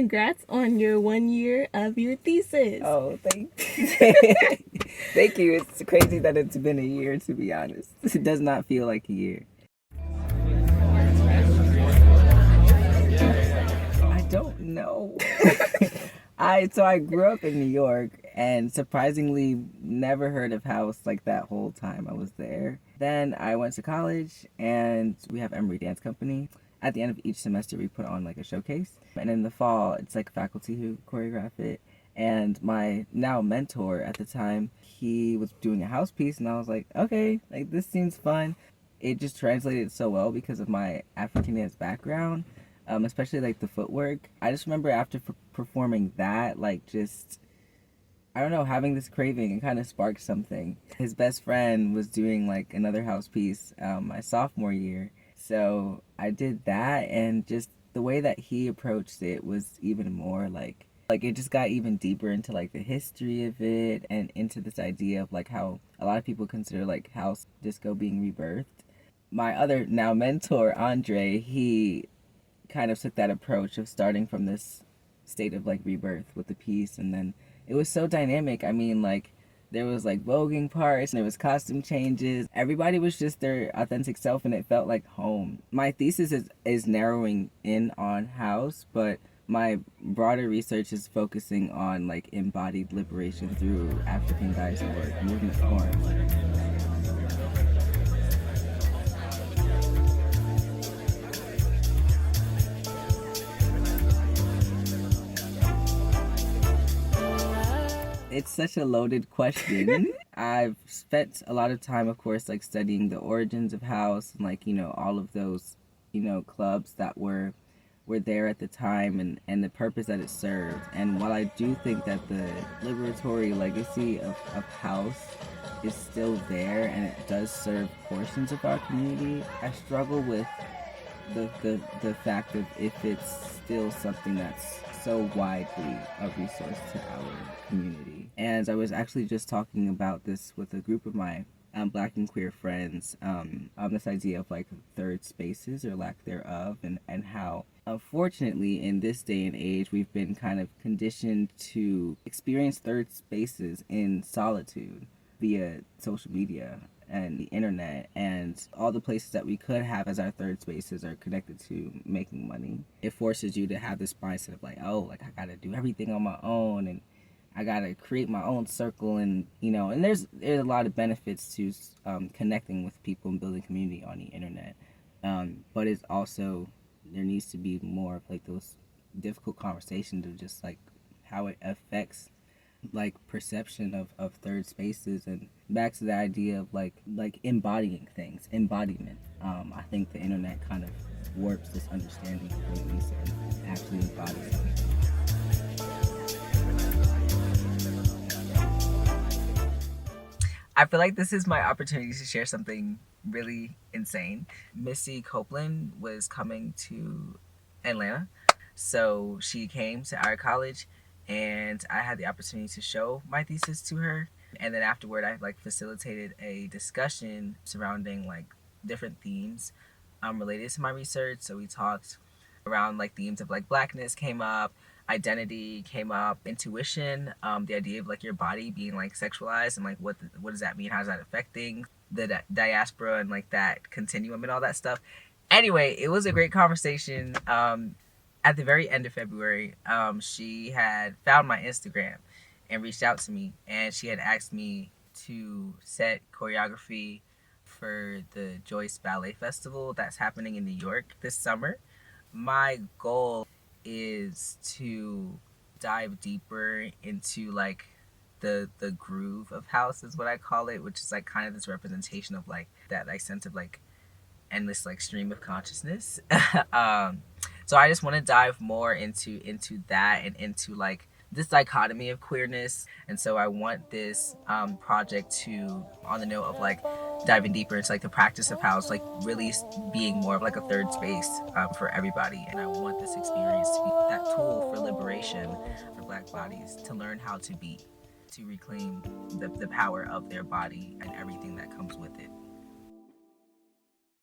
congrats on your 1 year of your thesis. Oh, thank you. Thank you. It's crazy that it's been a year, to be honest. It does not feel like a year. I don't know. I grew up in New York and surprisingly never heard of house like that whole time I was there. Then I went to college and we have Emory Dance Company. At the end of each semester we put on like a showcase. And in the fall it's like faculty who choreograph it. And my now mentor at the time, he was doing a house piece and I was like, okay, like this seems fun. It just translated so well because of my African background. Especially like the footwork. I just remember after performing that, like just, I don't know, having this craving. It kind of sparked something. His best friend was doing like another house piece my sophomore year. So I did that, and just the way that he approached it was even more like it just got even deeper into like the history of it and into this idea of like how a lot of people consider like house disco being rebirthed. My other now mentor, Andre, he kind of took that approach of starting from this state of like rebirth with the piece, and then it was so dynamic. I mean, like there was like voguing parts and there was costume changes. Everybody was just their authentic self and it felt like home. My thesis is narrowing in on house, but my broader research is focusing on like embodied liberation through African diasporic movement forms. It's such a loaded question. I've spent a lot of time, of course, like studying the origins of house and like, all of those, clubs that were there at the time, and the purpose that it served. And while I do think that the liberatory legacy of house is still there and it does serve portions of our community, I struggle with the fact of if it's still something that's so widely a resource to our community. And I was actually just talking about this with a group of my Black and queer friends on this idea of like third spaces or lack thereof, and how unfortunately in this day and age we've been kind of conditioned to experience third spaces in solitude via social media and the internet, and all the places that we could have as our third spaces are connected to making money. It forces you to have this mindset of like, oh, like I gotta do everything on my own, and I gotta create my own circle, and and there's a lot of benefits to connecting with people and building community on the internet, but it's also, there needs to be more of like those difficult conversations of just like how it affects like perception of third spaces, and back to the idea of like embodying things, embodiment. I think the internet kind of warps this understanding of what it means to actually embody something. I feel like this is my opportunity to share something really insane. Missy Copeland was coming to Atlanta, so she came to our college and I had the opportunity to show my thesis to her. And then afterward, I like facilitated a discussion surrounding like different themes related to my research. So we talked around like themes of like blackness came up, identity came up, intuition, the idea of like your body being like sexualized and like what does that mean? How does that affect things? The diaspora and like that continuum and all that stuff. Anyway, it was a great conversation. At the very end of February, she had found my Instagram and reached out to me, and she had asked me to set choreography for the Joyce Ballet Festival that's happening in New York this summer. My goal is to dive deeper into like the groove of house is what I call it, which is like kind of this representation of like that like sense of like endless like stream of consciousness. So I just want to dive more into that and into like this dichotomy of queerness. And so I want this project to, on the note of like diving deeper into like the practice of house, like really being more of like a third space for everybody. And I want this experience to be that tool for liberation for Black bodies to learn how to be, to reclaim the power of their body and everything that comes with it.